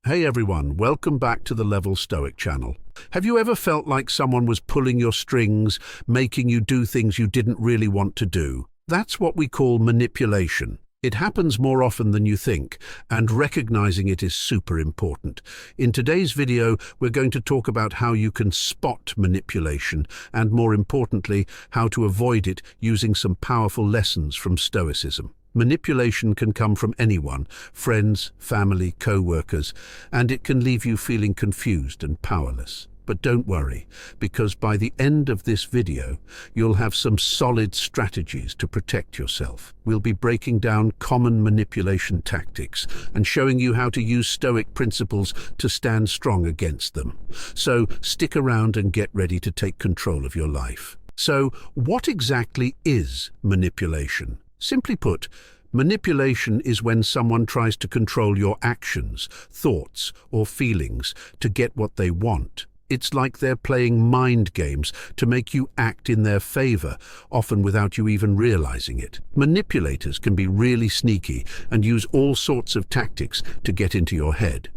Hey everyone, welcome back to the Level Stoic channel. Have you ever felt like someone was pulling your strings, making you do things you didn't really want to do? That's what we call manipulation. It happens more often than you think, and recognizing it is super important. In today's video, we're going to talk about how you can spot manipulation, and more importantly, how to avoid it using some powerful lessons from Stoicism. Manipulation can come from anyone, friends, family, co-workers, and it can leave you feeling confused and powerless. But don't worry, because by the end of this video, you'll have some solid strategies to protect yourself. We'll be breaking down common manipulation tactics and showing you how to use Stoic principles to stand strong against them. So stick around and get ready to take control of your life. So, what exactly is manipulation? Simply put, manipulation is when someone tries to control your actions, thoughts, or feelings to get what they want. It's like they're playing mind games to make you act in their favor, often without you even realizing it. Manipulators can be really sneaky and use all sorts of tactics to get into your head.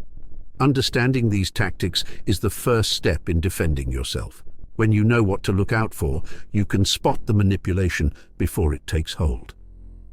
Understanding these tactics is the first step in defending yourself. When you know what to look out for, you can spot the manipulation before it takes hold.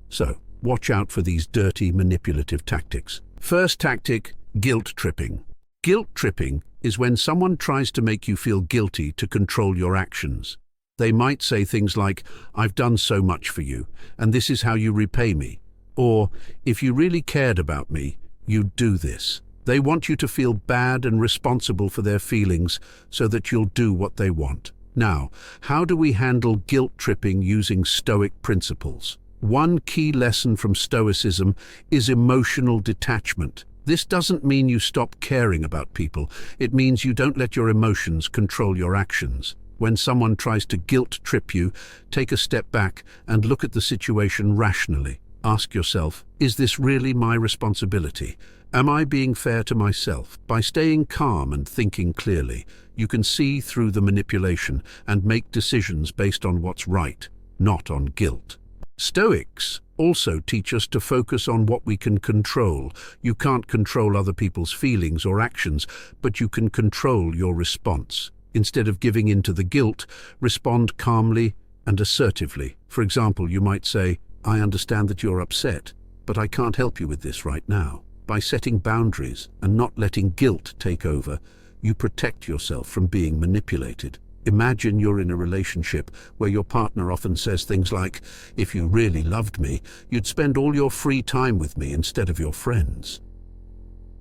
So, watch out for these dirty, manipulative tactics. First tactic, guilt tripping. Guilt tripping is when someone tries to make you feel guilty to control your actions. They might say things like, "I've done so much for you, and this is how you repay me." Or, "If you really cared about me, you'd do this." They want you to feel bad and responsible for their feelings so that you'll do what they want. Now, how do we handle guilt tripping using Stoic principles? One key lesson from Stoicism is emotional detachment. This doesn't mean you stop caring about people. It means you don't let your emotions control your actions. When someone tries to guilt trip you, take a step back and look at the situation rationally. Ask yourself, is this really my responsibility? Am I being fair to myself? By staying calm and thinking clearly, you can see through the manipulation and make decisions based on what's right, not on guilt. Stoics also teach us to focus on what we can control. You can't control other people's feelings or actions, but you can control your response. Instead of giving in to the guilt, respond calmly and assertively. For example, you might say, "I understand that you're upset, but I can't help you with this right now." By setting boundaries and not letting guilt take over, you protect yourself from being manipulated. Imagine you're in a relationship where your partner often says things like, "If you really loved me, you'd spend all your free time with me instead of your friends."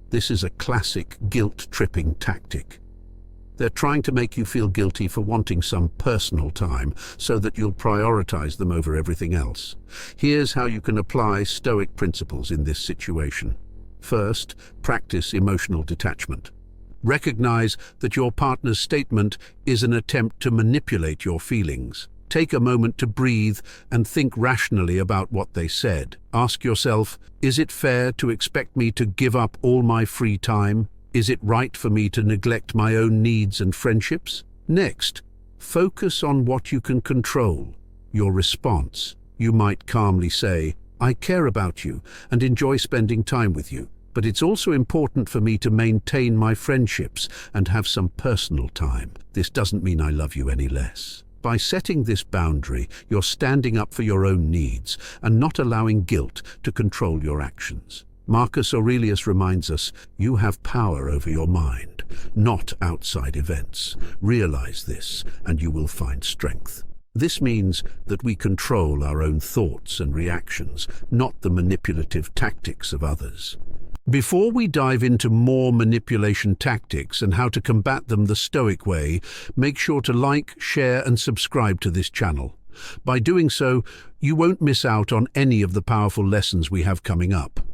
This is a classic guilt-tripping tactic. They're trying to make you feel guilty for wanting some personal time so that you'll prioritize them over everything else. Here's how you can apply Stoic principles in this situation. First, practice emotional detachment. Recognize that your partner's statement is an attempt to manipulate your feelings. Take a moment to breathe and think rationally about what they said. Ask yourself, is it fair to expect me to give up all my free time? Is it right for me to neglect my own needs and friendships? Next, focus on what you can control, your response. You might calmly say, "I care about you and enjoy spending time with you. But it's also important for me to maintain my friendships and have some personal time. This doesn't mean I love you any less." By setting this boundary, you're standing up for your own needs and not allowing guilt to control your actions. Marcus Aurelius reminds us, you have power over your mind, not outside events. Realize this, and you will find strength. This means that we control our own thoughts and reactions, not the manipulative tactics of others. Before we dive into more manipulation tactics and how to combat them the Stoic way, make sure to like, share, and subscribe to this channel. By doing so, you won't miss out on any of the powerful lessons we have coming up.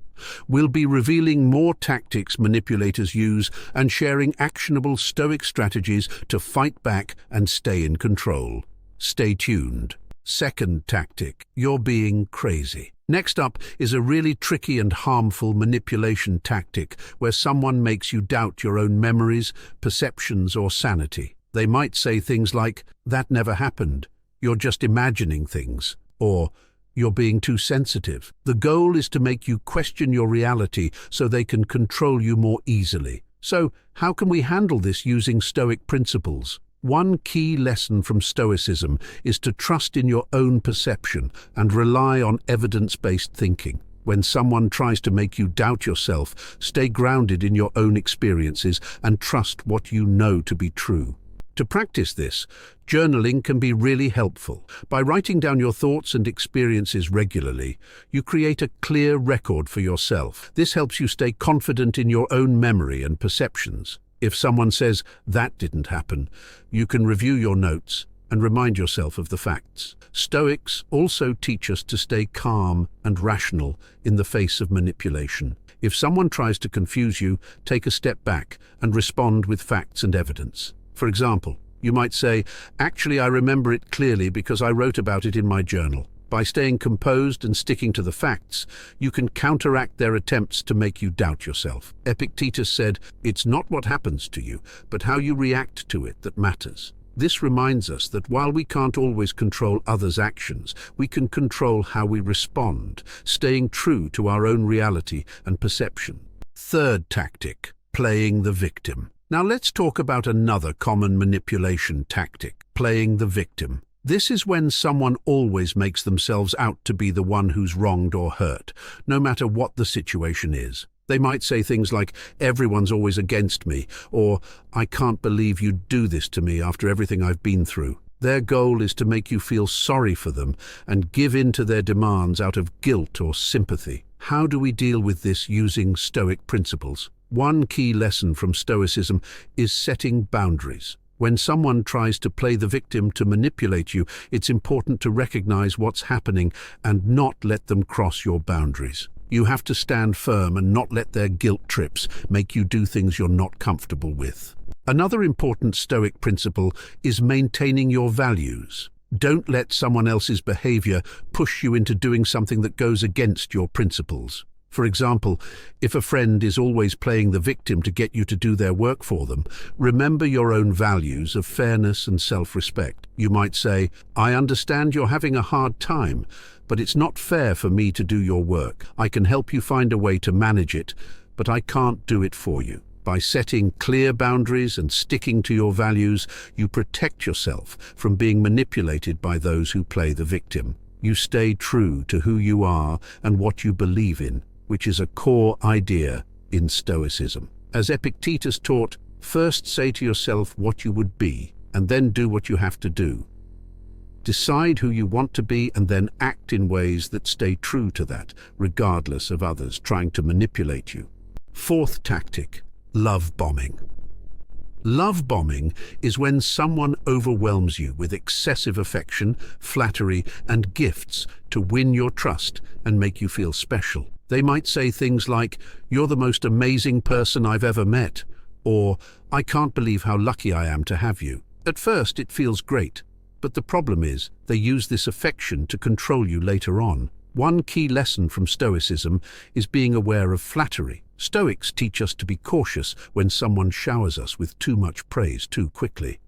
We'll be revealing more tactics manipulators use and sharing actionable Stoic strategies to fight back and stay in control. Stay tuned. Second tactic, you're being crazy. Next up is a really tricky and harmful manipulation tactic where someone makes you doubt your own memories, perceptions, or sanity. They might say things like, "That never happened. You're just imagining things." Or, you're being too sensitive. The goal is to make you question your reality so they can control you more easily. So, how can we handle this using Stoic principles? One key lesson from Stoicism is to trust in your own perception and rely on evidence-based thinking. When someone tries to make you doubt yourself, stay grounded in your own experiences and trust what you know to be true. To practice this, journaling can be really helpful. By writing down your thoughts and experiences regularly, you create a clear record for yourself. This helps you stay confident in your own memory and perceptions. If someone says, "That didn't happen," you can review your notes and remind yourself of the facts. Stoics also teach us to stay calm and rational in the face of manipulation. If someone tries to confuse you, take a step back and respond with facts and evidence. For example, you might say, "Actually, I remember it clearly because I wrote about it in my journal." By staying composed and sticking to the facts, you can counteract their attempts to make you doubt yourself. Epictetus said, "It's not what happens to you, but how you react to it that matters." This reminds us that while we can't always control others' actions, we can control how we respond, staying true to our own reality and perception. Third tactic, playing the victim. Now let's talk about another common manipulation tactic, playing the victim. This is when someone always makes themselves out to be the one who's wronged or hurt, no matter what the situation is. They might say things like, "Everyone's always against me," or "I can't believe you'd do this to me after everything I've been through." Their goal is to make you feel sorry for them and give in to their demands out of guilt or sympathy. How do we deal with this using Stoic principles? One key lesson from Stoicism is setting boundaries. When someone tries to play the victim to manipulate you, it's important to recognize what's happening and not let them cross your boundaries. You have to stand firm and not let their guilt trips make you do things you're not comfortable with. Another important Stoic principle is maintaining your values. Don't let someone else's behavior push you into doing something that goes against your principles. For example, if a friend is always playing the victim to get you to do their work for them, remember your own values of fairness and self-respect. You might say, "I understand you're having a hard time, but it's not fair for me to do your work. I can help you find a way to manage it, but I can't do it for you." By setting clear boundaries and sticking to your values, you protect yourself from being manipulated by those who play the victim. You stay true to who you are and what you believe in, which is a core idea in Stoicism. As Epictetus taught, first say to yourself what you would be, and then do what you have to do. Decide who you want to be and then act in ways that stay true to that, regardless of others trying to manipulate you. Fourth tactic, love bombing. Love bombing is when someone overwhelms you with excessive affection, flattery, and gifts to win your trust and make you feel special. They might say things like, "You're the most amazing person I've ever met," or "I can't believe how lucky I am to have you." At first, it feels great, but the problem is they use this affection to control you later on. One key lesson from Stoicism is being aware of flattery. Stoics teach us to be cautious when someone showers us with too much praise too quickly.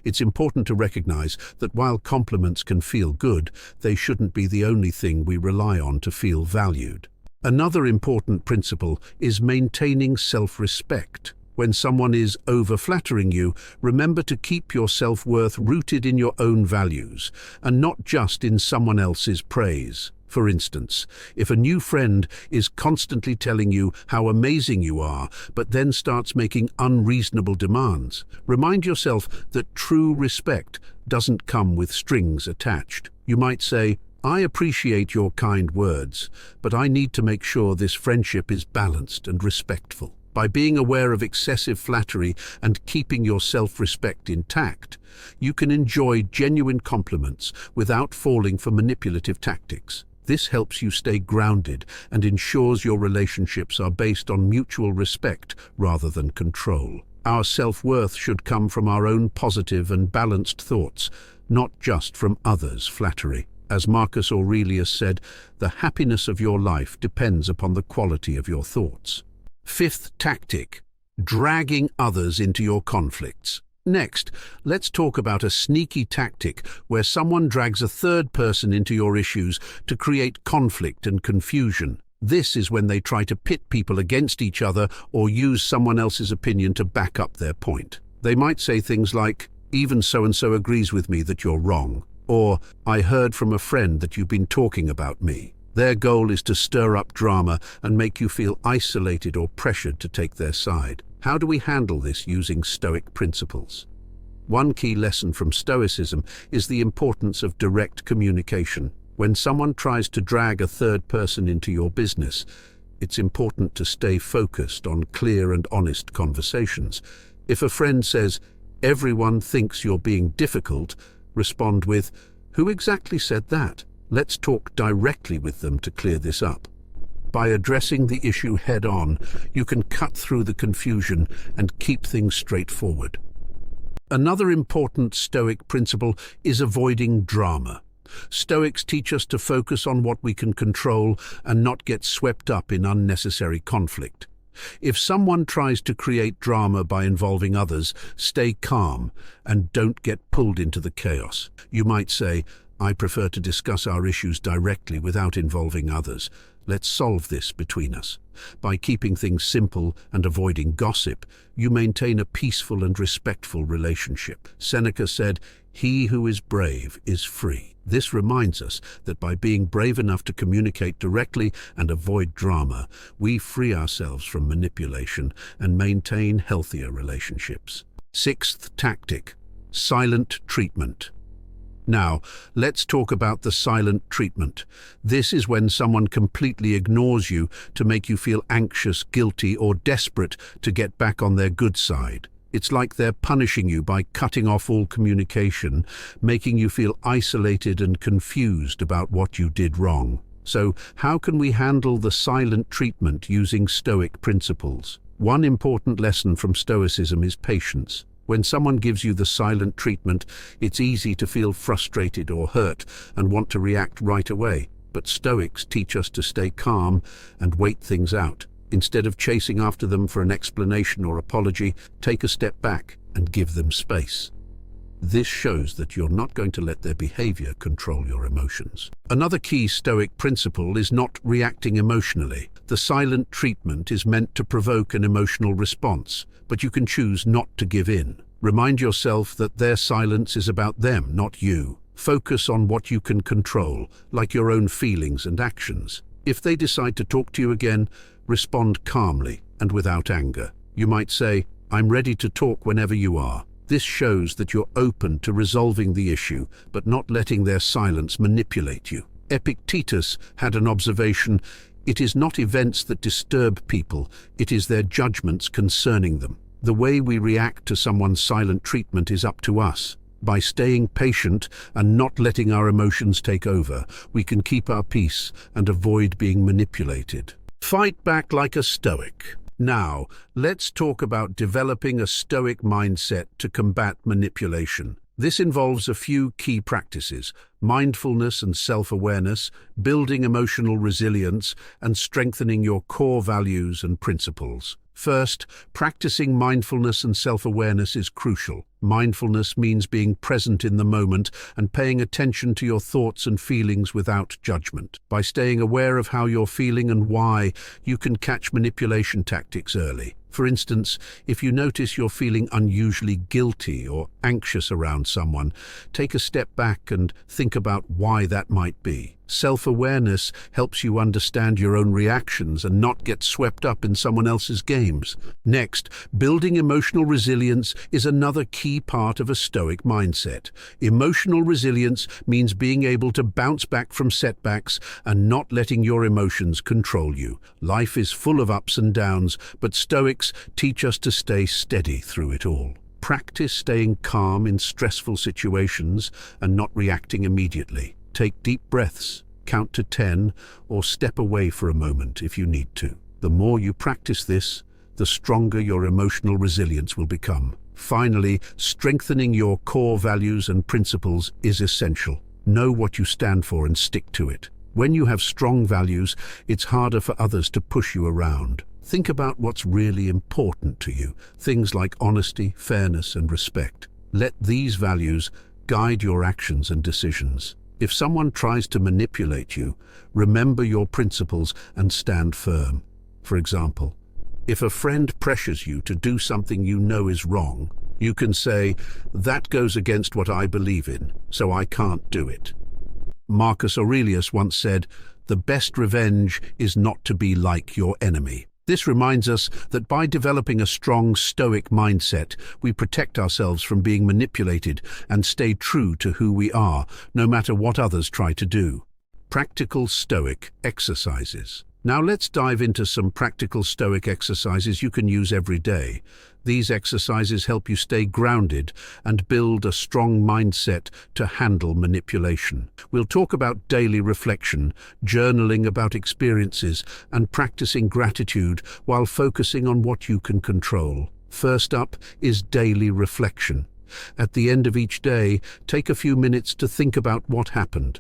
It's important to recognize that while compliments can feel good, they shouldn't be the only thing we rely on to feel valued. Another important principle is maintaining self-respect. When someone is over-flattering you, remember to keep your self-worth rooted in your own values and not just in someone else's praise. For instance, if a new friend is constantly telling you how amazing you are, but then starts making unreasonable demands, remind yourself that true respect doesn't come with strings attached. You might say, "I appreciate your kind words, but I need to make sure this friendship is balanced and respectful." By being aware of excessive flattery and keeping your self-respect intact, you can enjoy genuine compliments without falling for manipulative tactics. This helps you stay grounded and ensures your relationships are based on mutual respect rather than control. Our self-worth should come from our own positive and balanced thoughts, not just from others' flattery. As Marcus Aurelius said, "The happiness of your life depends upon the quality of your thoughts." Fifth tactic, dragging others into your conflicts. Next, let's talk about a sneaky tactic where someone drags a third person into your issues to create conflict and confusion. This is when they try to pit people against each other or use someone else's opinion to back up their point. They might say things like, "Even so-and-so agrees with me that you're wrong," or "I heard from a friend that you've been talking about me." Their goal is to stir up drama and make you feel isolated or pressured to take their side. How do we handle this using Stoic principles? One key lesson from Stoicism is the importance of direct communication. When someone tries to drag a third person into your business, it's important to stay focused on clear and honest conversations. If a friend says, "Everyone thinks you're being difficult," respond with, "Who exactly said that? Let's talk directly with them to clear this up." By addressing the issue head-on, you can cut through the confusion and keep things straightforward. Another important Stoic principle is avoiding drama. Stoics teach us to focus on what we can control and not get swept up in unnecessary conflict. If someone tries to create drama by involving others, stay calm and don't get pulled into the chaos. You might say, "I prefer to discuss our issues directly without involving others. Let's solve this between us." By keeping things simple and avoiding gossip, you maintain a peaceful and respectful relationship. Seneca said, "He who is brave is free." This reminds us that by being brave enough to communicate directly and avoid drama, we free ourselves from manipulation and maintain healthier relationships. Sixth tactic: silent treatment. Now, let's talk about the silent treatment. This is when someone completely ignores you to make you feel anxious, guilty, or desperate to get back on their good side. It's like they're punishing you by cutting off all communication, making you feel isolated and confused about what you did wrong. So, how can we handle the silent treatment using Stoic principles? One important lesson from Stoicism is patience. When someone gives you the silent treatment, it's easy to feel frustrated or hurt and want to react right away. But Stoics teach us to stay calm and wait things out. Instead of chasing after them for an explanation or apology, take a step back and give them space. This shows that you're not going to let their behavior control your emotions. Another key Stoic principle is not reacting emotionally. The silent treatment is meant to provoke an emotional response, but you can choose not to give in. Remind yourself that their silence is about them, not you. Focus on what you can control, like your own feelings and actions. If they decide to talk to you again, respond calmly and without anger. You might say, "I'm ready to talk whenever you are." This shows that you're open to resolving the issue, but not letting their silence manipulate you. Epictetus had an observation: "It is not events that disturb people, it is their judgments concerning them." The way we react to someone's silent treatment is up to us. By staying patient and not letting our emotions take over, we can keep our peace and avoid being manipulated. Fight back like a Stoic. Now, let's talk about developing a Stoic mindset to combat manipulation. This involves a few key practices: mindfulness and self-awareness, building emotional resilience, and strengthening your core values and principles. First, practicing mindfulness and self-awareness is crucial. Mindfulness means being present in the moment and paying attention to your thoughts and feelings without judgment. By staying aware of how you're feeling and why, you can catch manipulation tactics early. For instance, if you notice you're feeling unusually guilty or anxious around someone, take a step back and think about why that might be. Self-awareness helps you understand your own reactions and not get swept up in someone else's games. Next, building emotional resilience is another key part of a Stoic mindset. Emotional resilience means being able to bounce back from setbacks and not letting your emotions control you. Life is full of ups and downs, but Stoics teach us to stay steady through it all. Practice staying calm in stressful situations and not reacting immediately. Take deep breaths, count to 10, or step away for a moment if you need to. The more you practice this, the stronger your emotional resilience will become. Finally, strengthening your core values and principles is essential. Know what you stand for and stick to it. When you have strong values, it's harder for others to push you around. Think about what's really important to you, things like honesty, fairness, and respect. Let these values guide your actions and decisions. If someone tries to manipulate you, remember your principles and stand firm. For example, if a friend pressures you to do something you know is wrong, you can say, "That goes against what I believe in, so I can't do it." Marcus Aurelius once said, "The best revenge is not to be like your enemy." This reminds us that by developing a strong Stoic mindset, we protect ourselves from being manipulated and stay true to who we are, no matter what others try to do. Practical Stoic exercises. Now let's dive into some practical Stoic exercises you can use every day. These exercises help you stay grounded and build a strong mindset to handle manipulation. We'll talk about daily reflection, journaling about experiences, and practicing gratitude while focusing on what you can control. First up is daily reflection. At the end of each day, take a few minutes to think about what happened.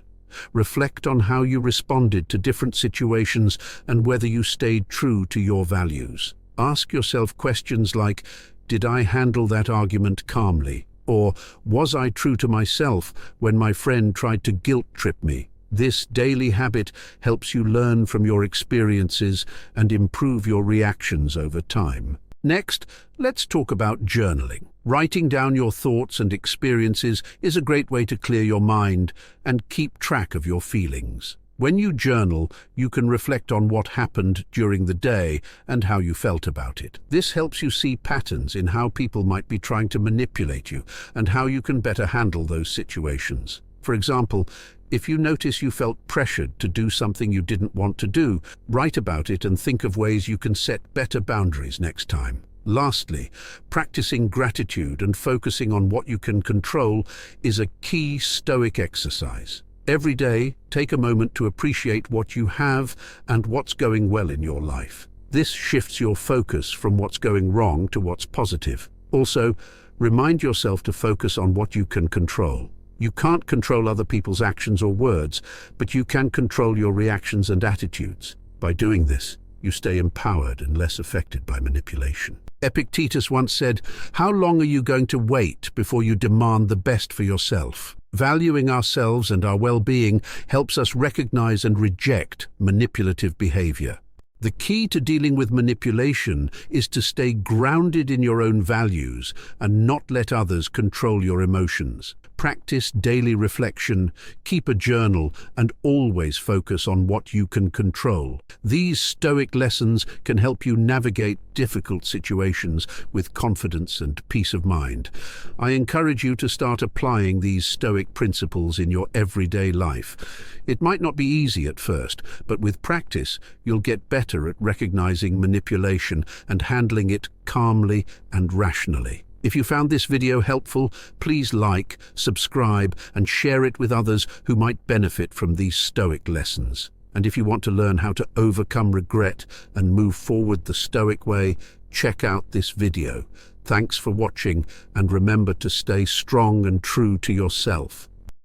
Reflect on how you responded to different situations and whether you stayed true to your values. Ask yourself questions like, did I handle that argument calmly? Or was I true to myself when my friend tried to guilt trip me? This daily habit helps you learn from your experiences and improve your reactions over time. Next, let's talk about journaling. Writing down your thoughts and experiences is a great way to clear your mind and keep track of your feelings. When you journal, you can reflect on what happened during the day and how you felt about it. This helps you see patterns in how people might be trying to manipulate you and how you can better handle those situations. For example, if you notice you felt pressured to do something you didn't want to do, write about it and think of ways you can set better boundaries next time. Lastly, practicing gratitude and focusing on what you can control is a key Stoic exercise. Every day, take a moment to appreciate what you have and what's going well in your life. This shifts your focus from what's going wrong to what's positive. Also, remind yourself to focus on what you can control. You can't control other people's actions or words, but you can control your reactions and attitudes. By doing this, you stay empowered and less affected by manipulation. Epictetus once said, "How long are you going to wait before you demand the best for yourself?" Valuing ourselves and our well-being helps us recognize and reject manipulative behavior. The key to dealing with manipulation is to stay grounded in your own values and not let others control your emotions. Practice daily reflection, keep a journal, and always focus on what you can control. These Stoic lessons can help you navigate difficult situations with confidence and peace of mind. I encourage you to start applying these Stoic principles in your everyday life. It might not be easy at first, but with practice, you'll get better at recognizing manipulation and handling it calmly and rationally. If you found this video helpful, please like, subscribe, and share it with others who might benefit from these Stoic lessons. And if you want to learn how to overcome regret and move forward the Stoic way, check out this video. Thanks for watching, and remember to stay strong and true to yourself.